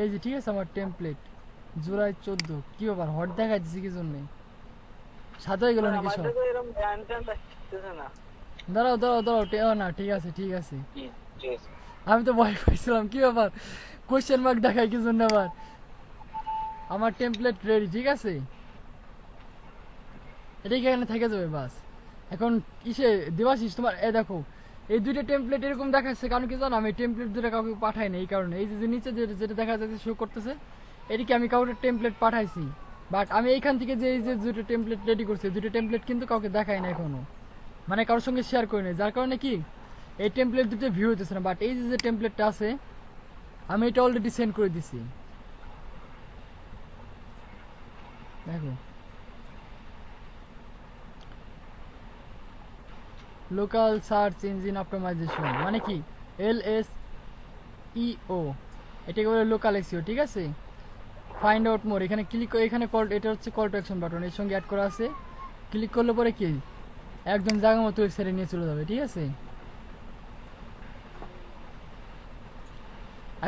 এই যে ঠিক আছে আমার টেমপ্লেট। জুলাই 14 কি ব্যাপার, হট দেখা যাচ্ছে কি জন্য? সাদা হয়ে গেল নাকি সব? আমাদের তো এরকম ব্যান্ড ট্যান্ড আসতেছে না। দাঁড়াও দাঁড়াও দাঁড়াও, না ঠিক আছে ঠিক আছে। ঠিক আছে। আমি তো ভয় পাইছিলাম, কি ব্যাপার কোশ্চেন মার্ক দেখায় কি জন্য আবার? আমার টেমপ্লেট রেডি, ঠিক আছে, এটা কি এখানে থেকে যাবে বাস। এখন কিসে দেবাশিস তোমার, এ দেখো এই দুইটা টেমপ্লেট এরকম দেখাচ্ছে, কারণ কি জানো, আমি টেমপ্লেট দুটো কাউকে পাঠাই না, এই কারণে। এই যে নিচে যেটা দেখা যাচ্ছে শো করতেছে, এদিকে আমি কাউকে টেমপ্লেট পাঠাইছি, বাট আমি এইখান থেকে যে এই যে দুটো টেমপ্লেট রেডি করছি, দুটো টেমপ্লেট কিন্তু কাউকে দেখাই না এখনো, মানে কারোর সঙ্গে শেয়ার করি না, যার কারণে কি এই টেমপ্লেট দুটো ভিউ হতেছে না। বাট এই যে টেমপ্লেটটা আছে, আমি এটা অলরেডি সেন্ড করে দিছি, দেখো। লোকাল সার্চ ইঞ্জিন অপটিমাইজেশন মানে কি? LSEO, এটাকে বলে লোকাল এসইও, ঠিক আছে? ফাইন্ড আউট মোর, এখানে ক্লিক করে, এখানে কল, এটা হচ্ছে কল টু অ্যাকশন বাটন, এর সঙ্গে অ্যাড করা আছে। ক্লিক করলে পরে কি একদম জায়গা মতো ওয়েবসাইটে নিয়ে চলে যাবে, ঠিক আছে?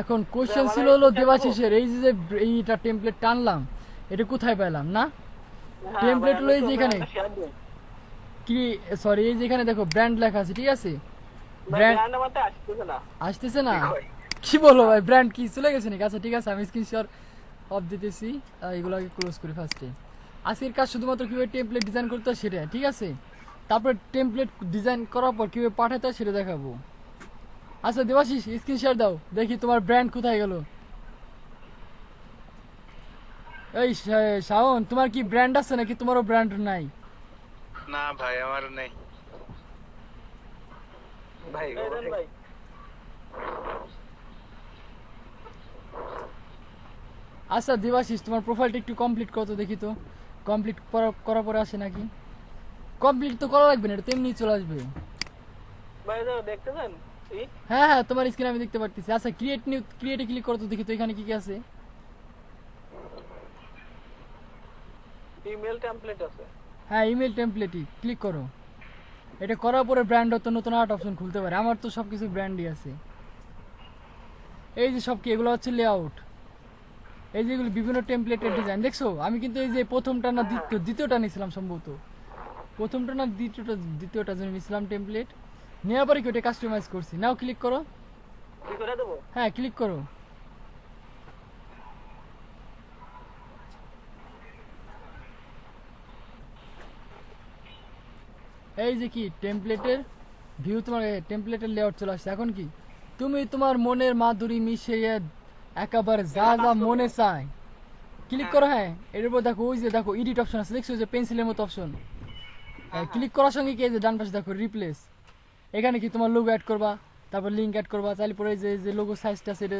এখন কোশ্চেন ছিল হলো দেবাশিসের, এই যে এইটা টেমপ্লেট টানলাম, এটা কোথায় পেলাম না? টেমপ্লেট হলো এই যে এখানে, কি সরি, এই যে এখানে দেখো ব্র্যান্ড লেখা আছে, ঠিক আছে? ব্র্যান্ড আসতেছে না, কি বলো ভাই, ব্র্যান্ড কি চলে গেছে নাকি? আচ্ছা ঠিক আছে, আমি স্ক্রিনশট অফ দিতেছি, এগুলোকে ক্লোজ করি ফার্স্টে। আজকের কাজ শুধুমাত্র কিভাবে টেমপ্লেট ডিজাইন করতে হয় সেটা, ঠিক আছে? তারপরে টেমপ্লেট ডিজাইন করার পর কিভাবে পাঠাতে হয় সেটা দেখাবো। আচ্ছা দেবাশিস, স্ক্রিনশট দাও, দেখি তোমার ব্র্যান্ড কোথায় গেল। এই শাওন, তোমার কি ব্র্যান্ড আছে নাকি তোমারও ব্র্যান্ড নাই? না ভাই, আমার নেই ভাই। আচ্ছা দেবাশিস, তোমার প্রোফাইলটা একটু কমপ্লিট করো তো দেখি তো, কমপ্লিট করার পরে আসে নাকি? কমপ্লিট তো করা লাগবে না, এটা তেমনি চলে আসবে। ভাই দাও দেখতেছেন? হ্যাঁ হ্যাঁ, তোমার স্ক্রিন আমি দেখতে পাচ্ছি। আচ্ছা ক্রিয়েটে ক্লিক করো তো দেখি তো, এখানে কি কি আছে? ইমেল টেমপ্লেট আছে। হ্যাঁ, ইমেল টেমপ্লেটই ক্লিক করো। এটা করার পরে ব্র্যান্ড তো নতুন আর্ট অপশন খুলতে পারে, আমার তো সবকিছু ব্র্যান্ডই আছে। এই যে সব কি, এগুলো হচ্ছে লেআউট, এই যে এগুলো বিভিন্ন টেমপ্লেটের ডিজাইন, দেখছো? আমি কিন্তু এই যে প্রথমটা না দ্বিতীয়টা নিয়েছিলাম সম্ভবত, প্রথমটা না দ্বিতীয়টা যেন নিয়েছিলাম টেমপ্লেট, নেওয়ার পরে কি ওটা কাস্টমাইজ করছি। নাও ক্লিক করো। কি করে দেব? হ্যাঁ ক্লিক করো। এই যে কি টেমপ্লেটের ভিউ, তোমার টেমপ্লেটের লেআউট চলে আসছে। এখন কি তুমি তোমার মনের মাধুরী মিশিয়ে একেবারে যা যা মনে চায় ক্লিক করো। হ্যাঁ, এর উপর দেখো, ওই যে দেখো এডিট অপশন আছে, দেখছো যে পেন্সিলের মতো অপশন, ক্লিক করার সঙ্গে কি এই যে ডান পাশে দেখো রিপ্লেস, এখানে কি তোমার লোগো অ্যাড করবা, তারপর লিঙ্ক অ্যাড করবা, চাইলে পরে যে লোগো সাইজটা সেটা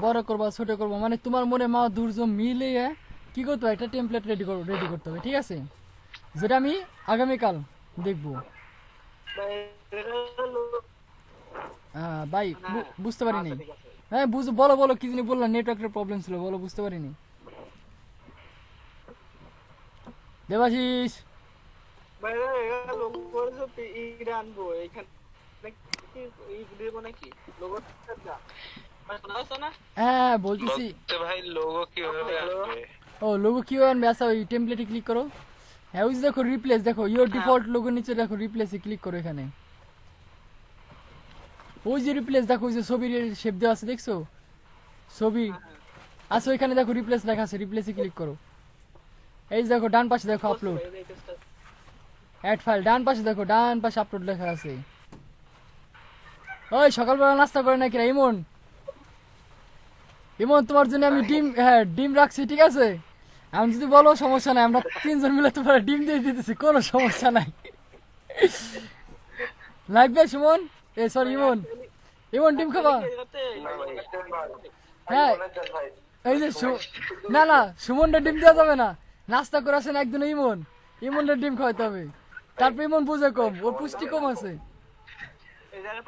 বড় করবা ছোট করবা, মানে তোমার মনে মাধুর্য মিলিয়ে কি করতে হবে, একটা টেমপ্লেট রেডি করতে হবে, ঠিক আছে? যেটা আমি আগামীকাল দেখবো। ভাই বুঝতে পারিনি। হ্যাঁ বলো বলো, কি জানি বললাম, নেটওয়ার্কের প্রবলেম ছিল, বলো, বুঝতে পারিনি। দেবাশিস, হ্যাঁ বলতেছি। ভাই লোগো কিভাবে আসবে? ও লোগো কি আনবে? আচ্ছা ওই টেমপ্লেটে ক্লিক করো। হ্যাঁ ওই যে দেখো রিপ্লেস, দেখো ইওর ডিফল্ট লোগো নিচে দেখো রিপ্লেসে ক্লিক করো। এখানে ওই যে রিপ্লেস দেখো, ওই যে ছবির শেপ দেওয়া আছে, দেখছো ছবি? আচ্ছা ওইখানে দেখো রিপ্লেস লেখা আছে, রিপ্লেসে ক্লিক করো। এই যে দেখো ডান পাশে দেখো আপলোড এই যে এই কাজটা। অ্যাড ফাইল, ডান পাশে দেখো, ডান পাশে আপলোড লেখা আছে। ওই সকালবেলা নাস্তা করে নাকি রে ইমন? ইমন তোমার জন্য আমি ডিম, হ্যাঁ ডিম রাখছি, ঠিক আছে? আমি যদি বলো সমস্যা নাই, আমরা তিনজন মিলে তোমার ডিম দিয়ে দিতেছি, কোনো সমস্যা নাই। লাগবে সুমন? এ সরি ইমন, ইমন ডিম খাবা? হ্যাঁ এই যে না না সুমনটা ডিম দেওয়া যাবে না, নাস্তা করে আসেন একদিন ইমন, ইমনের ডিম খাওয়াইতে হবে। তারপর ইমন বুঝে কম, ওর পুষ্টি কম আছে। এই জায়গায়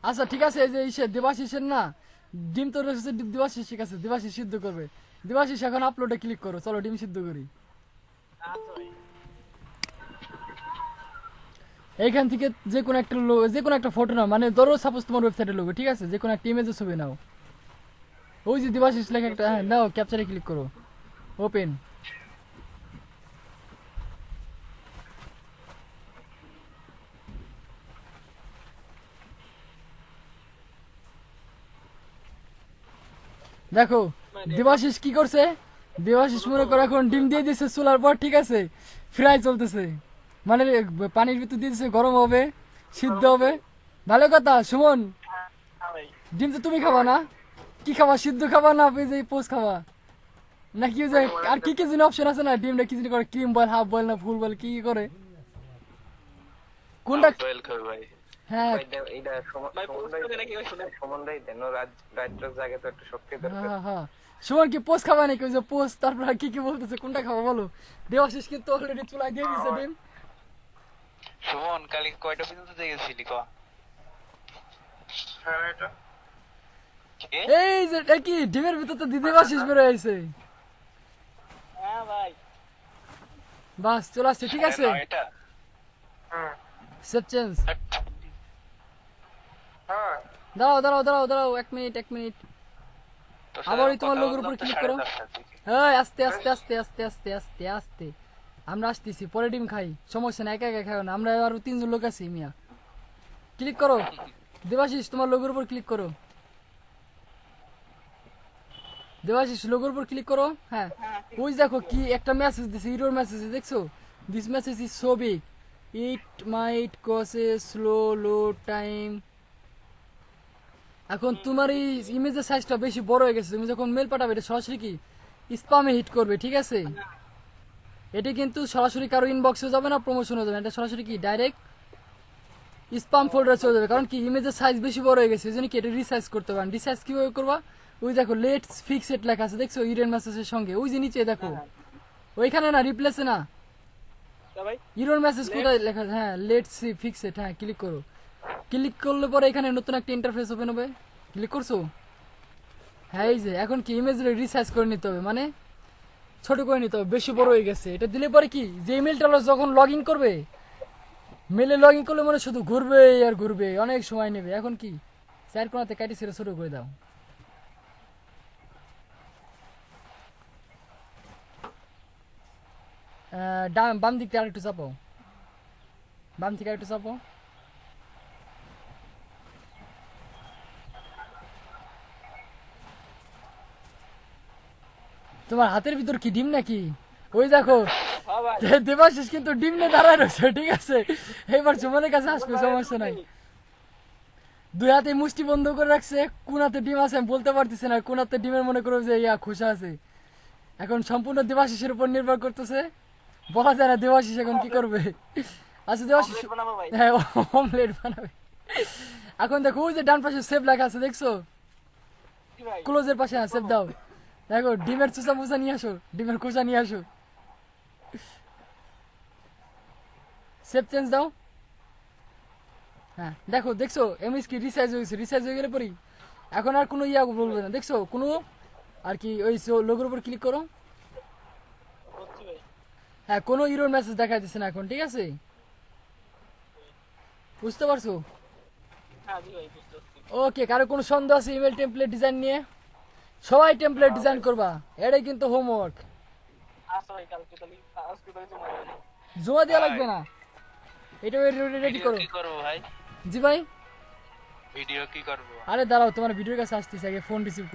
আচ্ছা ঠিক আছে, এই যে ইসের দেবাশিসের না ডিম তো রয়েছে, দেবাশিস ঠিক আছে, দেবাশিস সিদ্ধ করবে। দেবাশিস এখন আপলোডে ক্লিক করো, চলো ডিম সিদ্ধ করি। আচ্ছা ভাই। এইখান থেকে যে কোনো একটা যে কোনো একটা ফটো নাও, মানে ধরো সাপোজ তোমার ওয়েবসাইটের লোগো, ঠিক আছে? যে কোনো একটা ইমেজের ছবি নাও, ওই যে দেবাশিস লেখা একটা, হ্যাঁ নাও, ক্যাপচারে ক্লিক করো, ওপেন। দেখো দেবাশিস কি করছে, দেবাশিস মনে করো এখন ডিম দিয়ে দিচ্ছে চুলার পর, ঠিক আছে? ফ্রাই চলতেছে, মানে পানির ভিতর দিয়ে দিচ্ছে, গরম হবে, সিদ্ধ হবে। ভালো কথা সুমন, হ্যাঁ ভাই। ডিম তো তুমি খাবা না? কি খাবা, সিদ্ধ খাবা না এই যে পোস্ট খাবা, নাকি ওই যে আর কি কি যেন অপশন আছে না, ডিমটা কি যেন করে, ক্রিম বয়েল, হাফ বয়েল না ফুল বয়েল, কি কি করে, কোনটা? বয়েল খাবে ভাই। হ্যাঁ ভাই পোস্ট করে নাকি ভাই? হ্যাঁ হ্যাঁ সুমন কি পোস্ট খাবা নাকি? ওই যে পোস্ট, তারপর আর কি কি বলতেছে, কোনটা খাবা বলো? দেবাশিস কিন্তু অলরেডি চুলায় দিয়ে দিচ্ছে ডিম। সুমন কালি কয়টা পর্যন্ত দেখেছিলি ক? কে? এই যে এটা কি ডিমের ভিতর তো দেবাশিস বের হয়েছে, হ্যাঁ ভাই। বাস চলে আসছে, ঠিক আছে? এটা সেভ চেঞ্জ। দাঁড়াও দাঁড়াও দাঁড়াও দাঁড়াও, এক মিনিট এক মিনিট। আবার ওই তোমার লোগোর উপর ক্লিক করো। হ্যাঁ আস্তে আস্তে আস্তে আস্তে আস্তে আস্তে আস্তে, আমরা আসতেছি, পরে ডিম খাই, সমস্যা না, একা একা খাও না, আমরা আরো তিনজন লোক আছি মিয়া। ক্লিক করো দেবাশিস, তোমার লোগোর উপর ক্লিক করো, দেবাশিস লোগোর উপর ক্লিক করো। হ্যাঁ ওই দেখো কি একটা মেসেজ দিছে, ইরোর মেসেজ, দেখছো? This message is so big, it might cause a slow load time. এখন তোমার এই ইমেজের সাইজটা বেশি বড় হয়ে গেছে, তুমি যখন মেল পাঠাবে এটা সরাসরি কি স্প্যামে হিট করবে, ঠিক আছে? এটা কিন্তু সরাসরি কারো ইনবক্সে যাবে না, প্রমোশনে যাবে না, এটা সরাসরি কি ডাইরেক্ট স্প্যাম ফোল্ডারে চলে যাবে। কারণ কি ইমেজের সাইজ বেশি বড় হয়ে গেছে, এই জন্য কি এটা রিসাইজ করতে পারেন। রিসাইজ কিভাবে করবা? ওই দেখো লেটস ফিক্স ইট লেখা আছে, দেখছো ইরেন মেসেজের সঙ্গে, ওই যে নিচে দেখো, ওইখানে না, রিপ্লেসে না, তা ভাই ইরোর মেসেজ কোথায় লেখা আছে? হ্যাঁ লেটস ফিক্স ইট, হ্যাঁ ক্লিক করো। ক্লিক করলে পরে এখানে নতুন একটা ইন্টারফেস ওপেন হবে, ক্লিক করছো? হ্যাঁ এই যে এখন কি ইমেজ রিসাইজ করে নিতে হবে, মানে ছোট করে নিতে হবে, বেশি বড় হয়ে গেছে। এটা দিলে পরে কি যে ইমেলটা যখন লগ ইন করবে, মেলে লগ ইন করলে মানে শুধু ঘুরবে আর ঘুরবে, অনেক সময় নেবে। এখন কি চার কোণাতে কাটি ছেড়ে ছোট করে দাও। বাম দিক থেকে আরেকটু চাপো, বাম থেকে আরেকটু চাপো। তোমার হাতের ভিতর কি ডিম নাকি? ওই দেখো হ্যাঁ ভাই। দেবাশিস কিন্তু ডিম নিয়ে দাঁড়ায় রয়েছে, ঠিক আছে? এবার সুমনের কাছে আসবে, সমস্যা নাই। দুই হাতে মুষ্টি বন্ধ করে রাখছে, কোন হাতে ডিম আছে আমি বলতে পারতেছি না, কোন হাতে ডিমের মনে করো যে ইয়া খোসা আছে। এখন সম্পূর্ণ দেবাশিসের উপর নির্ভর করতেছে, বলা যায় না দেবাশিস এখন কি করবে। আচ্ছা দেবাশিস, অমলেট বানাবো ভাই। হ্যাঁ অমলেট বানাবে। এখন দেখো ওই যে ডান পাশে সেভ লেখা আছে, দেখছো? কি ভাই? ক্লোজের পাশে, হ্যাঁ সেভ দাও। দেখো ডিমের চুষা মুচা নিয়ে আসো, ডিমের খোসা নিয়ে আসো, সেভ চেঞ্জ দাও। হ্যাঁ দেখো, দেখছো এমএস কি রিসাইজ হয়েছে, রিসাইজ হয়ে গেলে পরি এখন আর কোনো ইয়া বলবে না, দেখছো কোনো আর কি। ওই লোগোর উপর ক্লিক করো, করছি ভাই। হ্যাঁ কোনো ইরোর মেসেজ দেখা দিচ্ছে না এখন, ঠিক আছে? বুঝতে পারছো? হ্যাঁ জি ভাই, বুঝতে পারছি। ওকে, কারো কোনো সন্দেহ আছে ইমেল টেমপ্লেট ডিজাইন নিয়ে? সবাই টেমপ্লেট ডিজাইন করবা, এটাই কিন্তু হোমওয়ার্ক। আচ্ছা ভাই, কালকে তাহলে জমা দেবো। জমা দেওয়া লাগবে না, এটা রেডি ভিডিও করো। কি করবো ভাই? জি ভাই, ভিডিও কি করবো? আরে দাঁড়াও, তোমার ভিডিওর কাছে আসতেছে, আগে ফোন রিসিভ